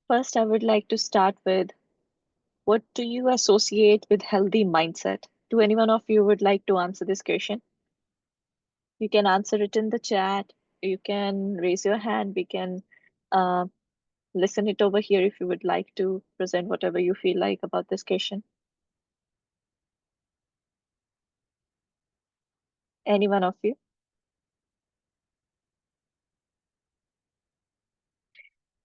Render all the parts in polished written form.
First, I would like to start with what do you associate with healthy mindset? Do any one of you would like to answer this question? You can answer it in the chat. You can raise your hand. We can uh, listen it over here if you would like to present whatever you feel like about this question. Any one of you?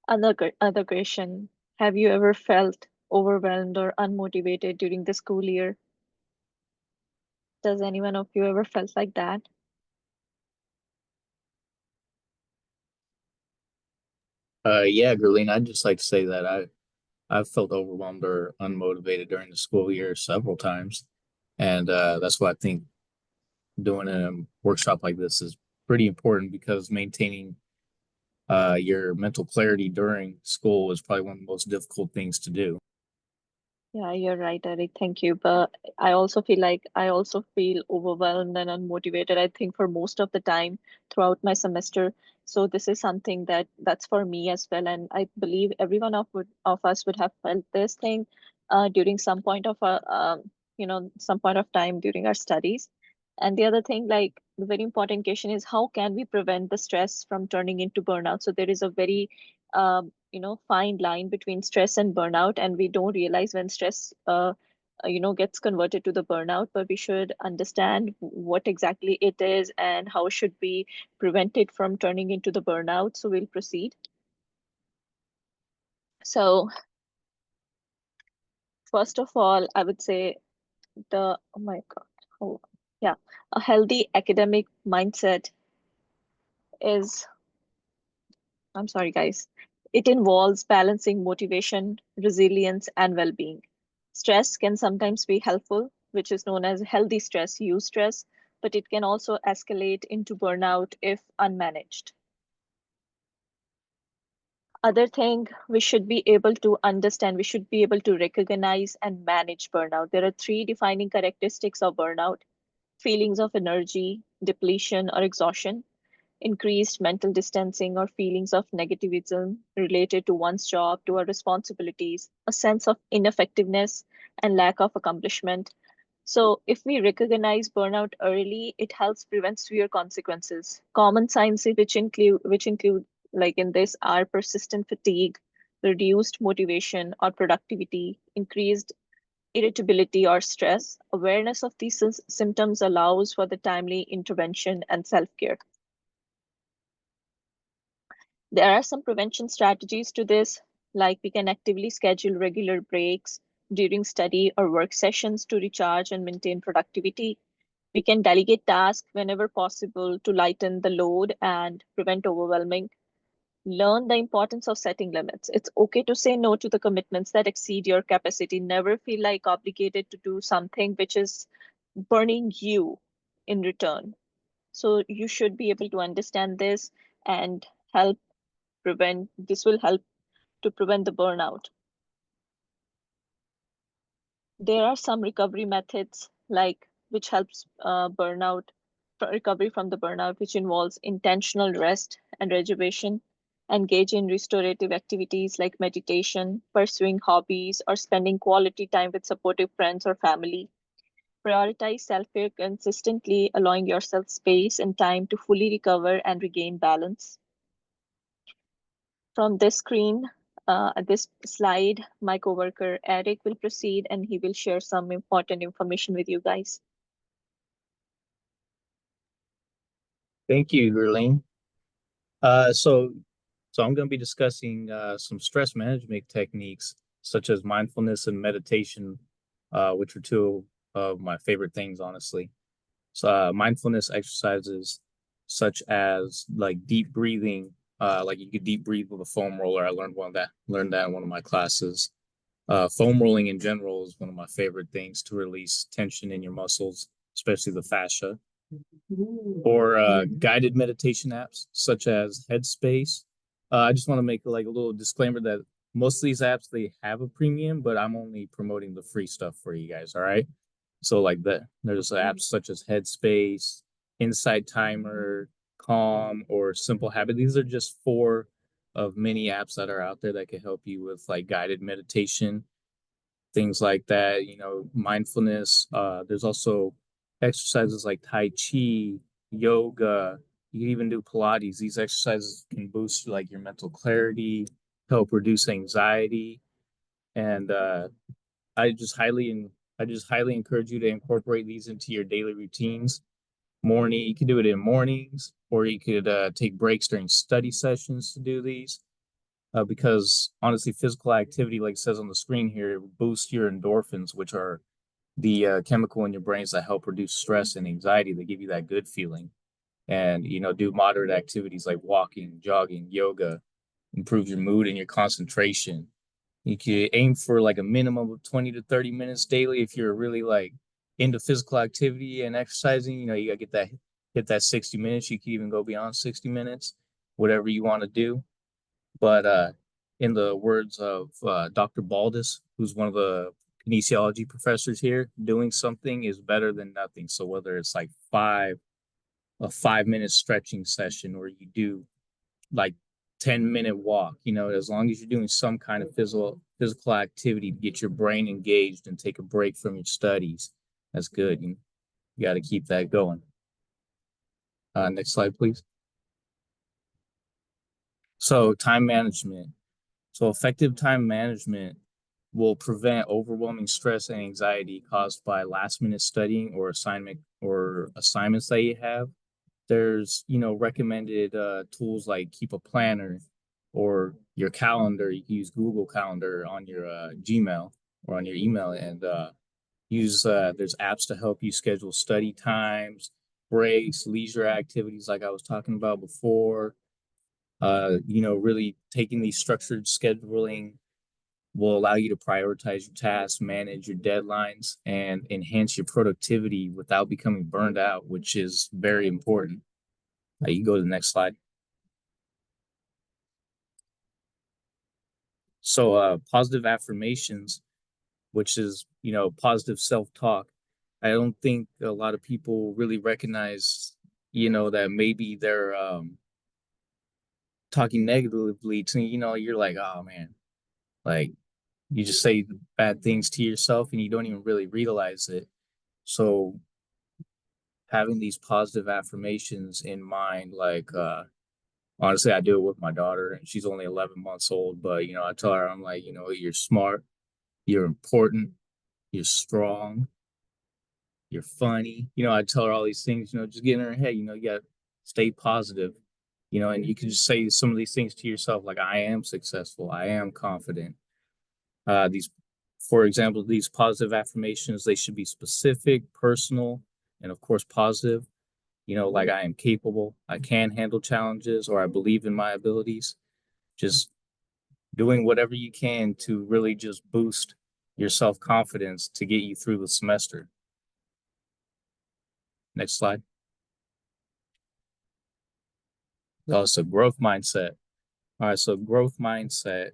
Other question. Have you ever felt overwhelmed or unmotivated during the school year? Does anyone of you ever felt like that? Yeah, Gurleen, I'd just like to say that I've felt overwhelmed or unmotivated during the school year several times, and that's why I think doing a workshop like this is pretty important because maintaining your mental clarity during school is probably one of the most difficult things to do. Yeah, you're right, Eric. Thank you. But I also feel overwhelmed and unmotivated, I think, for most of the time throughout my semester. So this is something that's for me as well. And I believe every one of us would have felt this thing during some point of some point of time during our studies. And the other thing, like the very important question is how can we prevent the stress from turning into burnout? So there is a very fine line between stress and burnout, and we don't realize when stress gets converted to the burnout, but we should understand what exactly it is and how should we prevent it from turning into the burnout. So we'll proceed. So first of all, I would say oh my god, oh, yeah, a healthy academic mindset is, I'm sorry, guys. It involves balancing motivation, resilience, and well being. Stress can sometimes be helpful, which is known as healthy stress, eustress, but it can also escalate into burnout if unmanaged. Other thing we should be able to understand, we should be able to recognize and manage burnout. There are three defining characteristics of burnout: feelings of energy, depletion, or exhaustion, increased mental distancing or feelings of negativism related to one's job, to our responsibilities, a sense of ineffectiveness and lack of accomplishment. So, if we recognize burnout early, it helps prevent severe consequences. Common signs which include like in this are persistent fatigue, reduced motivation or productivity, increased irritability or stress. Awareness of these symptoms allows for the timely intervention and self-care. There are some prevention strategies to this, like we can actively schedule regular breaks during study or work sessions to recharge and maintain productivity. We can delegate tasks whenever possible to lighten the load and prevent overwhelming. Learn the importance of setting limits. It's okay to say no to the commitments that exceed your capacity. Never feel like obligated to do something which is burning you in return. So you should be able to understand this and help this will help to prevent the burnout. There are some recovery methods like which helps recovery from the burnout, which involves intentional rest and rejuvenation, engage in restorative activities like meditation, pursuing hobbies, or spending quality time with supportive friends or family. Prioritize self-care consistently, allowing yourself space and time to fully recover and regain balance. From this screen, this slide, my coworker Eric will proceed and he will share some important information with you guys. Thank you, Gurleen. Uh, so, so I'm going to be discussing some stress management techniques such as mindfulness and meditation, which are two of my favorite things, honestly. So, mindfulness exercises such as like deep breathing, like you could deep breathe with a foam roller. I learned that in one of my classes. Foam rolling in general is one of my favorite things to release tension in your muscles, especially the fascia. Or guided meditation apps such as Headspace. I just want to make like a little disclaimer that most of these apps they have a premium, but I'm only promoting the free stuff for you guys. All right. So like there's apps such as Headspace, Insight Timer, Calm, or Simple Habit. These are just four of many apps that are out there that can help you with like guided meditation, things like that, mindfulness. There's also exercises like Tai Chi, yoga. You can even do Pilates. These exercises can boost like your mental clarity, help reduce anxiety, and I just highly I just highly encourage you to incorporate these into your daily routines. Morning, you can do it in mornings, or you could take breaks during study sessions to do these. Because honestly, physical activity, like it says on the screen here, boosts your endorphins, which are the chemical in your brains that help reduce stress and anxiety. They give you that good feeling. And do moderate activities like walking, jogging, yoga, improve your mood and your concentration. You could aim for like a minimum of 20 to 30 minutes daily if you're really like into physical activity and exercising. You gotta get that 60 minutes. You can even go beyond 60 minutes, whatever you want to do. But in the words of Dr. Baldus, who's one of the kinesiology professors here, doing something is better than nothing. So whether it's like a 5 minute stretching session, or you do like 10-minute walk, as long as you're doing some kind of physical activity to get your brain engaged and take a break from your studies, that's good. You got to keep that going. Next slide, please. So time management. So effective time management will prevent overwhelming stress and anxiety caused by last minute studying or assignments that you have. There's recommended tools like Keep a Planner or your calendar. You can use Google Calendar on your Gmail or on your email, and use there's apps to help you schedule study times, breaks, leisure activities like I was talking about before. Really taking these structured scheduling will allow you to prioritize your tasks, manage your deadlines, and enhance your productivity without becoming burned out, which is very important. You can go to the next slide. So, positive affirmations, which is, positive self-talk. I don't think a lot of people really recognize, that maybe they're talking negatively to, you're like, oh man, like you just say bad things to yourself and you don't even really realize it. So having these positive affirmations in mind, like honestly, I do it with my daughter, and she's only 11 months old, but I tell her, I'm like, you're smart, you're important, you're strong, you're funny. I tell her all these things, just get in her head, you got to stay positive, and you can just say some of these things to yourself, like, I am successful, I am confident. These, for example, these positive affirmations, they should be specific, personal, and of course, positive. Like I am capable, I can handle challenges, or I believe in my abilities. Just doing whatever you can to really just boost your self confidence to get you through the semester. Next slide. Oh, so growth mindset. All right, so growth mindset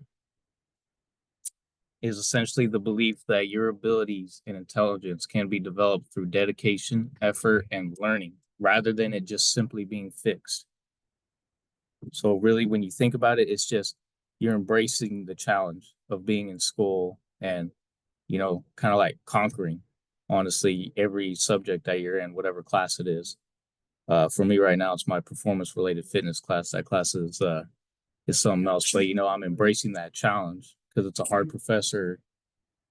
is essentially the belief that your abilities and intelligence can be developed through dedication, effort, and learning, rather than it just simply being fixed. So really, when you think about it, it's just you're embracing the challenge of being in school and, kind of like conquering, honestly, every subject that you're in, whatever class it is. For me right now, it's my performance related fitness class. That class is something else, but I'm embracing that challenge because it's a hard professor,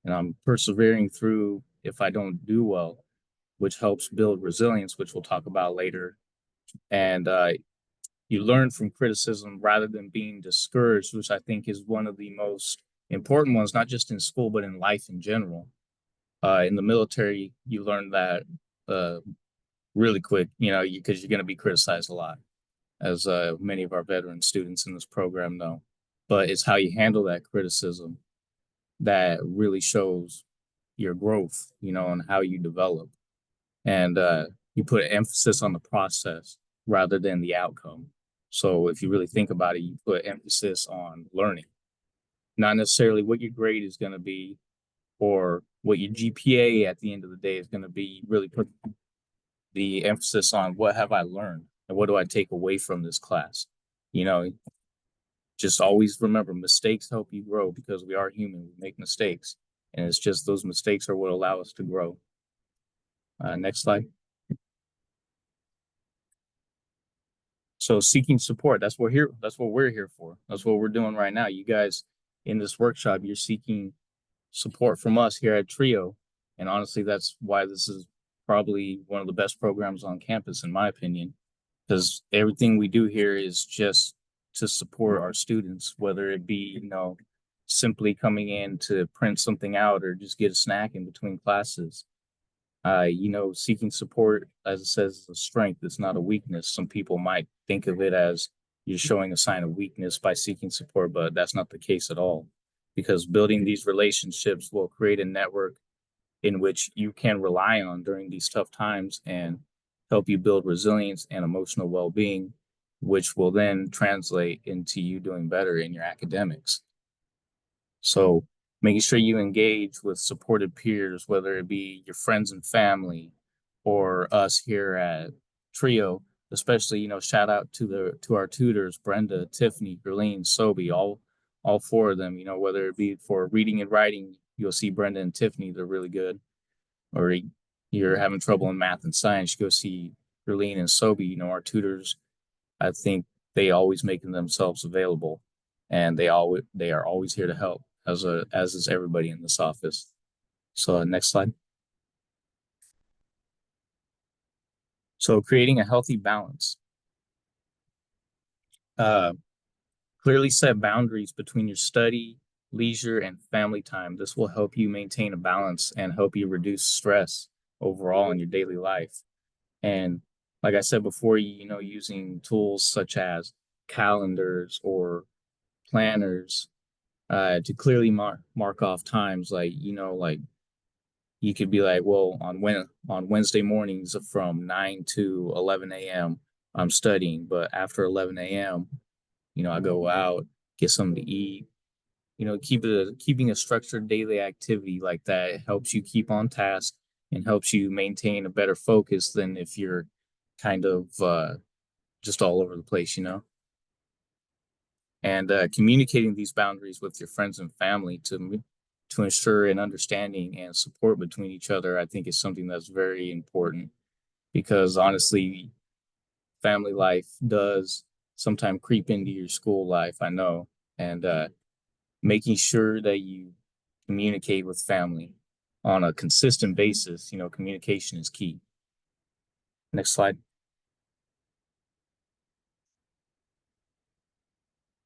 and I'm persevering through if I don't do well, which helps build resilience, which we'll talk about later. And you learn from criticism rather than being discouraged, which I think is one of the most important ones, not just in school, but in life in general. In the military, you learn that uh, really quick, because you're going to be criticized a lot, as many of our veteran students in this program know. But it's how you handle that criticism that really shows your growth, and how you develop. And you put emphasis on the process rather than the outcome. So if you really think about it, you put emphasis on learning, not necessarily what your grade is going to be or what your GPA at the end of the day is going to be. You really put the emphasis on what have I learned and what do I take away from this class, you know. just always remember mistakes help you grow because we are human. We make mistakes. And it's just those mistakes are what allow us to grow. Next slide. So seeking support, that's what we're here for. That's what we're doing right now. You guys in this workshop, you're seeking support from us here at Trio. And honestly, that's why this is probably one of the best programs on campus, in my opinion, because everything we do here is just to support our students, whether it be, simply coming in to print something out or just get a snack in between classes. Seeking support, as it says, is a strength. It's not a weakness. Some people might think of it as you're showing a sign of weakness by seeking support, but that's not the case at all. Because building these relationships will create a network in which you can rely on during these tough times and help you build resilience and emotional well being, which will then translate into you doing better in your academics. So, making sure you engage with supported peers, whether it be your friends and family or us here at Trio, especially, shout out to our tutors, Brenda, Tiffany, Gerlene, Sobi, all four of them, whether it be for reading and writing, you'll see Brenda and Tiffany, they're really good. Or you're having trouble in math and science, you go see Gerlene and Sobi, our tutors. I think they always making themselves available, and they are always here to help, as is everybody in this office. So next slide. So creating a healthy balance. Uh, Clearly set boundaries between your study, leisure, and family time. This will help you maintain a balance and help you reduce stress overall in your daily life. And like I said before, using tools such as calendars or planners to clearly mark off times, like you could be like, well, on Wednesday mornings from 9 to 11 a.m. I'm studying, but after 11 a.m., I go out, get something to eat. Keeping a structured daily activity like that helps you keep on task and helps you maintain a better focus than if you're kind of just all over the place. And communicating these boundaries with your friends and family to ensure an understanding and support between each other, I think is something that's very important because honestly, family life does sometimes creep into your school life, I know, and making sure that you communicate with family on a consistent basis, communication is key. Next slide.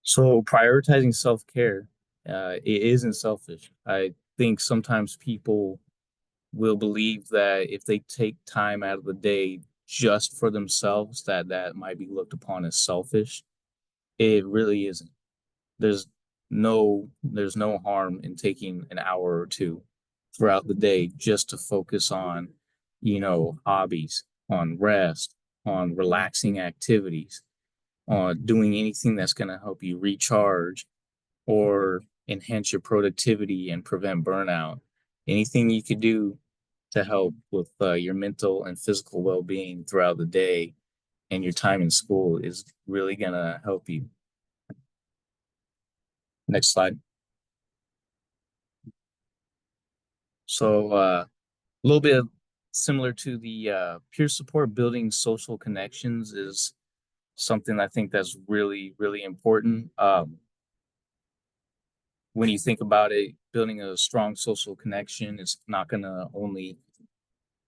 So prioritizing self-care, it isn't selfish. I think sometimes people will believe that if they take time out of the day just for themselves, that might be looked upon as selfish. It really isn't. There's there's no harm in taking an hour or two throughout the day just to focus on, hobbies, on rest, on relaxing activities, on doing anything that's going to help you recharge or enhance your productivity and prevent burnout. Anything you could do to help with your mental and physical well-being throughout the day and your time in school is really going to help you. Next slide. So a little bit similar to the peer support, building social connections is something I think that's really, really important. When you think about it, building a strong social connection is not going to only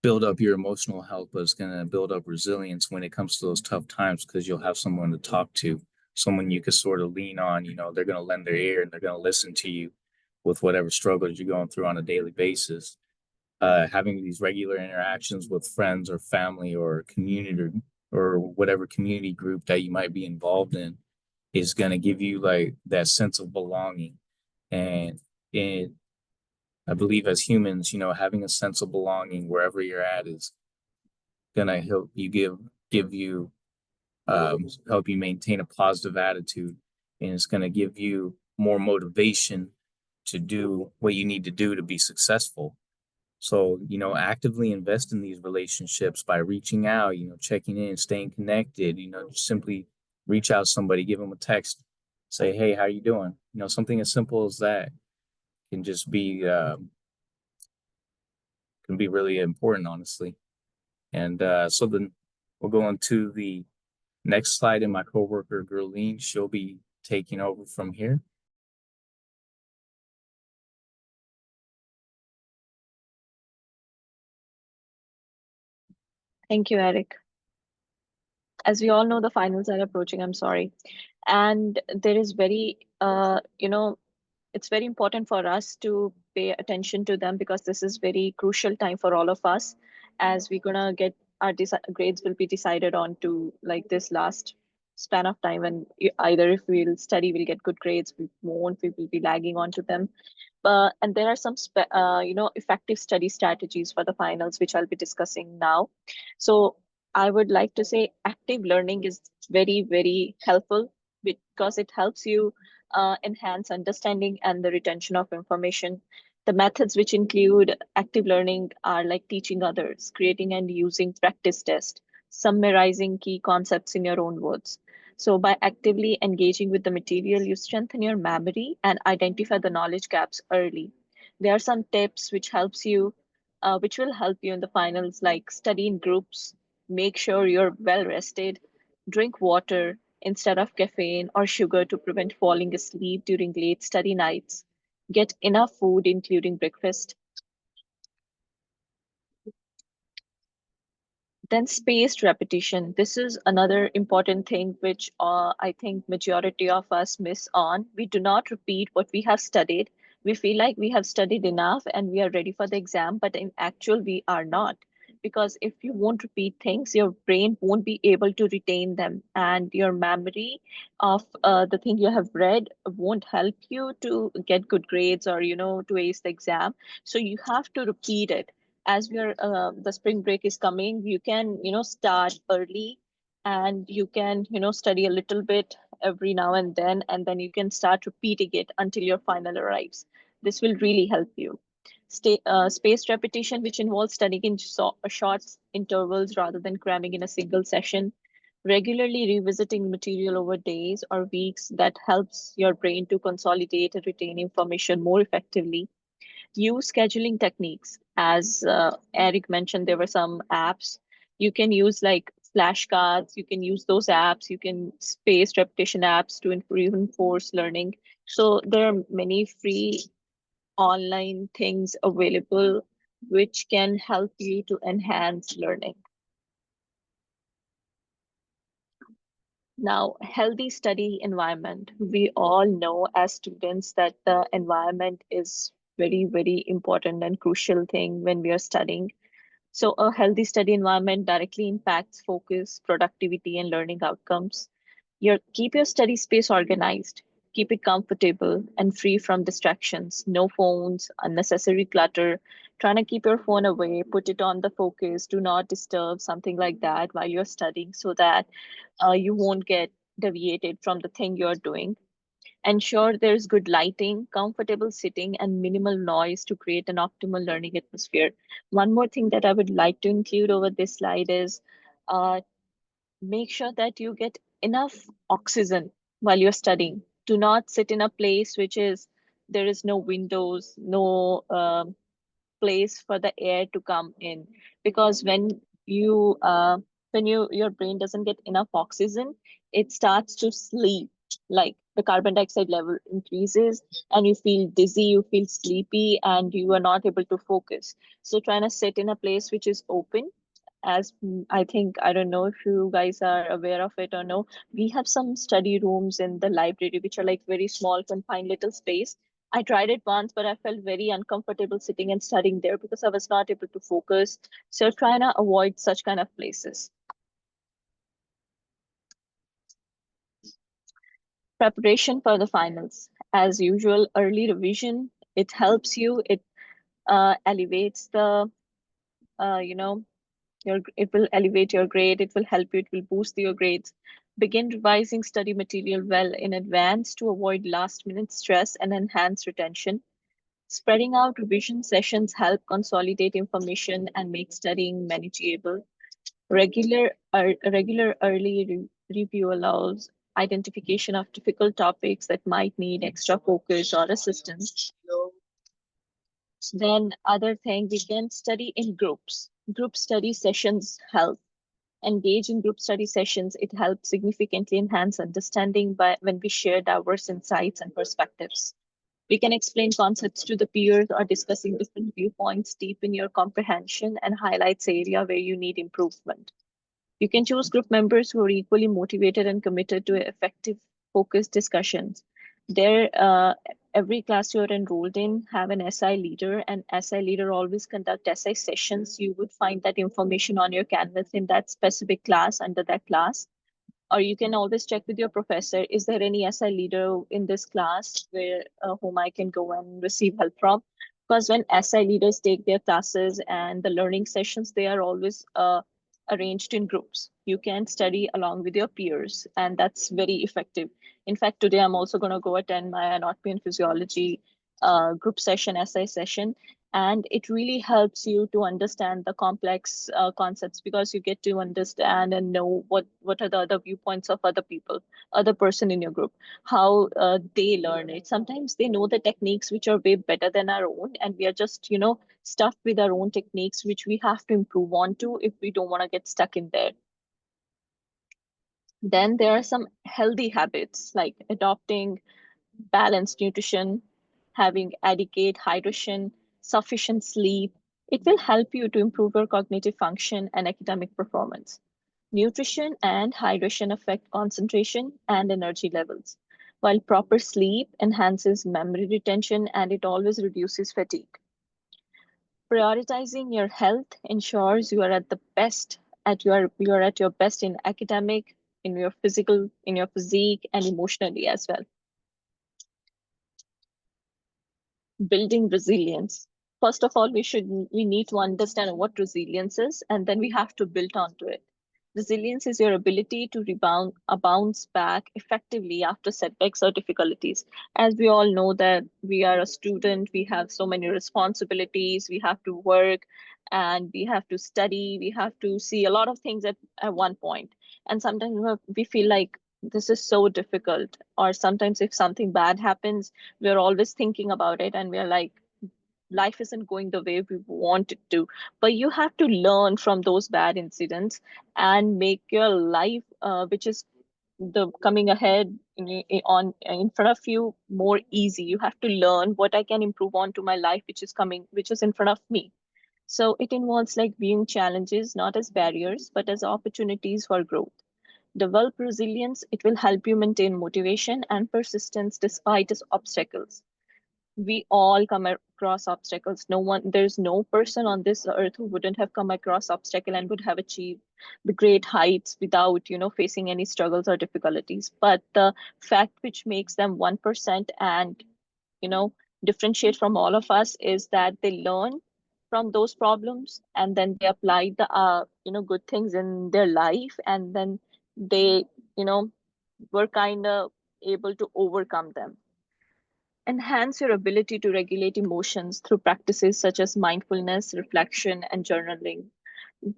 build up your emotional health, but it's going to build up resilience when it comes to those tough times because you'll have someone to talk to, someone you can sort of lean on. They're going to lend their ear and they're going to listen to you with whatever struggles you're going through on a daily basis. Having these regular interactions with friends or family or community or whatever community group that you might be involved in is going to give you like that sense of belonging. And it, I believe as humans, having a sense of belonging wherever you're at is going to give you help you maintain a positive attitude, and it's going to give you more motivation to do what you need to do to be successful. So, actively invest in these relationships by reaching out, checking in, staying connected, just simply reach out to somebody, give them a text, say, "Hey, how you doing?" Something as simple as that can just be can be really important, honestly. And so then we'll go on to the next slide, and my coworker Gerline, she'll be taking over from here. Thank you, Eric. As we all know, the finals are approaching, I'm sorry. And there is it's very important for us to pay attention to them because this is very crucial time for all of us as we're gonna get our grades will be decided on to like this last span of time and either if we'll study we'll get good grades, we won't, we will be lagging on to them. And there are some effective study strategies for the finals which I'll be discussing now. So I would like to say active learning is very helpful because it helps you enhance understanding and the retention of information. The methods which include active learning are like teaching others, creating and using practice tests, summarizing key concepts in your own words. So by actively engaging with the material, you strengthen your memory and identify the knowledge gaps early. There are some tips which will help you in the finals, like study in groups, make sure you're well rested, drink water instead of caffeine or sugar to prevent falling asleep during late study nights, get enough food, including breakfast. Then spaced repetition. This is another important thing which I think majority of us miss on. We do not repeat what we have studied. We feel like we have studied enough and we are ready for the exam, but in actual we are not. Because if you won't repeat things, your brain won't be able to retain them, and your memory of the thing you have read won't help you to get good grades or to ace the exam. So you have to repeat it as we are the spring break is coming. You can start early and you can study a little bit every now and then you can start repeating it until your final arrives. This will really help you. Spaced repetition, which involves studying in short intervals rather than cramming in a single session, regularly revisiting material over days or weeks, that helps your brain to consolidate and retain information more effectively. Use scheduling techniques. As Eric mentioned, there were some apps. You can use like flashcards, you can use those apps, you can space repetition apps to reinforce learning. So there are many free online things available which can help you to enhance learning. Now, healthy study environment. We all know as students that the environment is very important and crucial thing when we are studying. So a healthy study environment directly impacts focus, productivity, and learning outcomes. Keep your study space organized, keep it comfortable and free from distractions, no phones, unnecessary clutter. Trying to keep your phone away, put it on the focus, do not disturb, something like that while you're studying so that you won't get deviated from the thing you're doing. Ensure there's good lighting, comfortable sitting, and minimal noise to create an optimal learning atmosphere. One more thing that I would like to include over this slide is uh, make sure that you get enough oxygen while you're studying. Do not sit in a place which is there is no windows, no place for the air to come in, because you when your brain doesn't get enough oxygen, it starts to sleep, like the carbon dioxide level increases and you feel dizzy, you feel sleepy, and you are not able to focus. So trying to sit in a place which is open, as I think, I don't know if you guys are aware of it or no, we have some study rooms in the library which are like very small, confined little space. I tried it once, but I felt very uncomfortable sitting and studying there because I was not able to focus. So trying to avoid such kind of places. Preparation for the finals. As usual, early revision, it helps you, it elevates the, you know, it will elevate your grade, it will help you, it will boost your grades. Begin revising study material well in advance to avoid last minute stress and enhance retention. Spreading out revision sessions help consolidate information and make studying manageable. Regular early review allows identification of difficult topics that might need extra focus or assistance. Then other thing, we can study in groups. Group study sessions help. Engage in group study sessions. It helps significantly enhance understanding by when we share diverse insights and perspectives. We can explain concepts to the peers or discussing different viewpoints deepen your comprehension and highlights area where you need improvement. You can choose group members who are equally motivated and committed to effective, focused discussions. There, every class you're enrolled in have an SI leader, and SI leader always conduct SI sessions. You would find that information on your canvas in that specific class under that class, or you can always check with your professor, is there any SI leader in this class where whom I can go and receive help from? Because when SI leaders take their classes and the learning sessions, they are always arranged in groups. You can study along with your peers, and that's very effective. In fact, today I'm also going to go attend my anatomy and physiology group session, SI session, and it really helps you to understand the complex concepts because you get to understand and know what are the other viewpoints of other people, other person in your group, how they learn it. Sometimes they know the techniques which are way better than our own, and we are just stuffed with our own techniques which we have to improve on to if we don't want to get stuck in there. Then there are some healthy habits like adopting balanced nutrition, having adequate hydration, sufficient sleep. It will help you to improve your cognitive function and academic performance. Nutrition and hydration affect concentration and energy levels, while proper sleep enhances memory retention and it always reduces fatigue. Prioritizing your health ensures you are at the best you are at your best in academic, in your physical, in your physique, and emotionally as well. Building resilience. First of all, we need to understand what resilience is, and then we have to build onto it. Resilience is your ability to rebound, bounce back effectively after setbacks or difficulties. As we all know that we are a student, we have so many responsibilities, we have to work, and we have to study, we have to see a lot of things at one point. And sometimes we feel like this is so difficult, or sometimes if something bad happens, we're always thinking about it and we're like, life isn't going the way we want it to. But you have to learn from those bad incidents and make your life which is the coming ahead in front of you more easy. You have to learn what I can improve on to my life which is coming, which is in front of me. So it involves like viewing challenges not as barriers but as opportunities for growth. Develop resilience. It will help you maintain motivation and persistence despite its obstacles. We all come across obstacles. There's no person on this earth who wouldn't have come across obstacle and would have achieved the great heights without, facing any struggles or difficulties. But the fact which makes them 1% and, you know, differentiate from all of us is that they learn from those problems and then they apply the, good things in their life, and then they, you know, were kind of able to overcome them. Enhance your ability to regulate emotions through practices such as mindfulness, reflection, and journaling.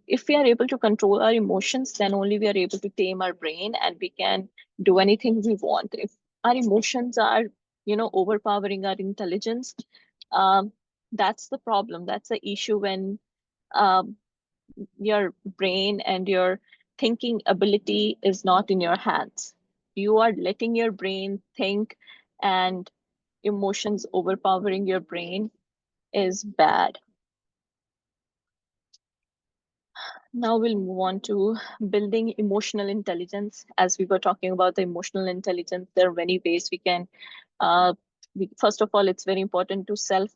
If we are able to control our emotions, then only we are able to tame our brain and we can do anything we want. If our emotions are, overpowering our intelligence, um, that's the problem. That's the issue when um, your brain and your thinking ability is not in your hands. You are letting your brain think, and emotions overpowering your brain is bad. Now we'll move on to building emotional intelligence. As we were talking about the emotional intelligence, there are many ways we can. First of all, it's very important to self.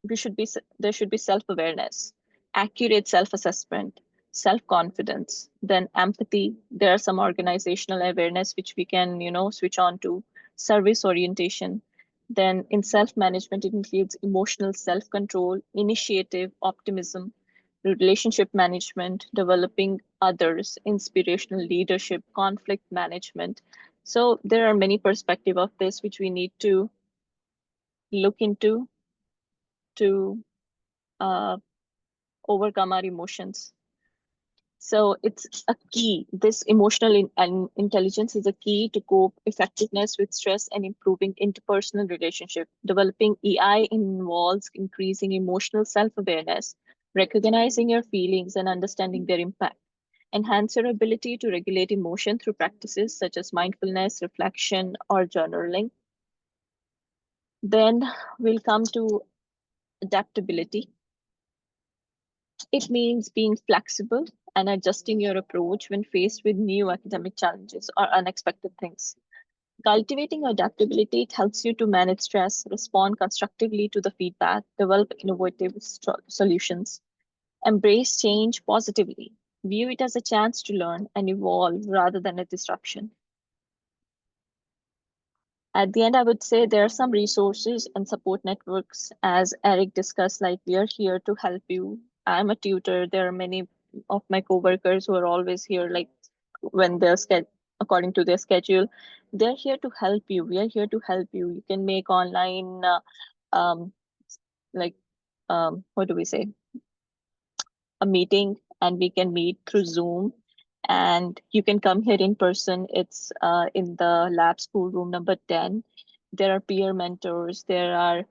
We should be there should be self-awareness, accurate self-assessment, self-confidence, then empathy. There are some organizational awareness which we can, switch on to. Service orientation. Then in self-management, it includes emotional self-control, initiative, optimism, relationship management, developing others, inspirational leadership, conflict management. So there are many perspectives of this which we need to look into to uh, overcome our emotions. So it's a key. This emotional and intelligence is a key to cope effectiveness with stress and improving interpersonal relationship. Developing EI involves increasing emotional self-awareness, recognizing your feelings and understanding their impact. Enhance your ability to regulate emotion through practices such as mindfulness, reflection, or journaling. Then we'll come to adaptability. It means being flexible and adjusting your approach when faced with new academic challenges or unexpected things. Cultivating adaptability, it helps you to manage stress, respond constructively to the feedback, develop innovative solutions, embrace change positively, view it as a chance to learn and evolve rather than a disruption. At the end, I would say there are some resources and support networks, as Eric discussed, like we are here to help you. I'm a tutor. There are many of my coworkers who are always here, like when they're according to their schedule. They're here to help you. We are here to help you. You can make online, um, like, what do we say? A meeting, and we can meet through Zoom, and you can come here in person. It's in the lab school room number 10. There are peer mentors, there are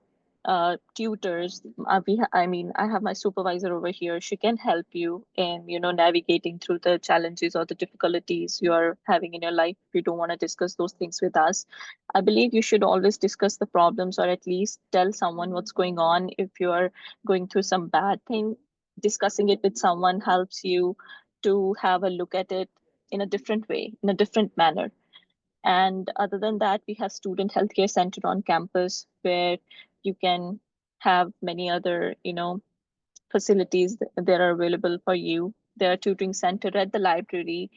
tutors. I mean, I have my supervisor over here. She can help you in, navigating through the challenges or the difficulties you are having in your life. If you don't want to discuss those things with us, I believe you should always discuss the problems, or at least tell someone what's going on. If you are going through some bad thing, discussing it with someone helps you to have a look at it in a different way, in a different manner. And other than that, we have student healthcare center on campus where you can have many other, facilities that are available for you. There are tutoring center at the library,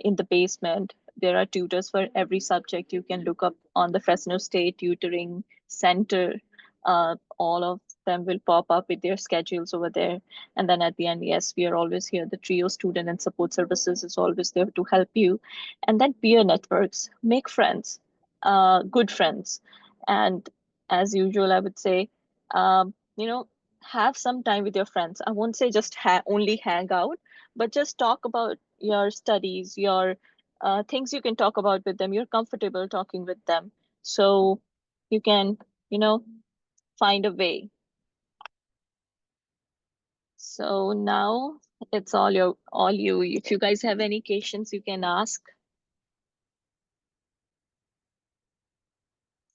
in the basement. There are tutors for every subject. You can look up on the Fresno State Tutoring Center. All of them will pop up with their schedules over there. And then at the end, yes, we are always here. The TRIO student and support services is always there to help you. And then peer networks, make friends, good friends. And as usual, I would say, have some time with your friends. I won't say just only hang out, but just talk about your studies, your things you can talk about with them. You're comfortable talking with them. So you can, you know, find a way. So now it's all you. If you guys have any questions, you can ask.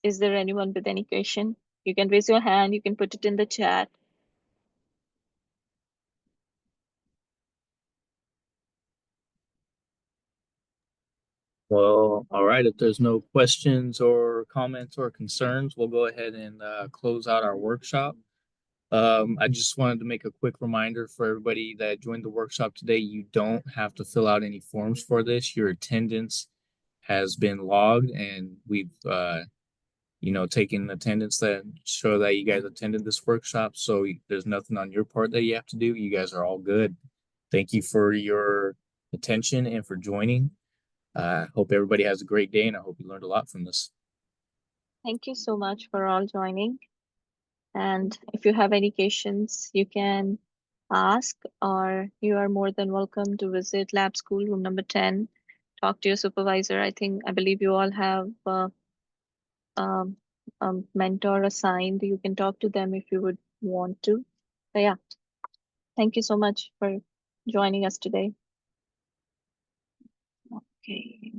Is there anyone with any question? You can raise your hand, you can put it in the chat. Well, all right. If there's no questions or comments or concerns, we'll go ahead and close out our workshop. I just wanted to make a quick reminder for everybody that joined the workshop today. You don't have to fill out any forms for this. Your attendance has been logged, and we've taken attendance that show that you guys attended this workshop. So there's nothing on your part that you have to do. You guys are all good. Thank you for your attention and for joining. Hope everybody has a great day, and I hope you learned a lot from this. Thank you so much for all joining. And if you have any questions, you can ask, or you are more than welcome to visit Lab School room number 10. Talk to your supervisor. I believe you all have um, a mentor assigned. You can talk to them if you would want to. So yeah, thank you so much for joining us today. Okay.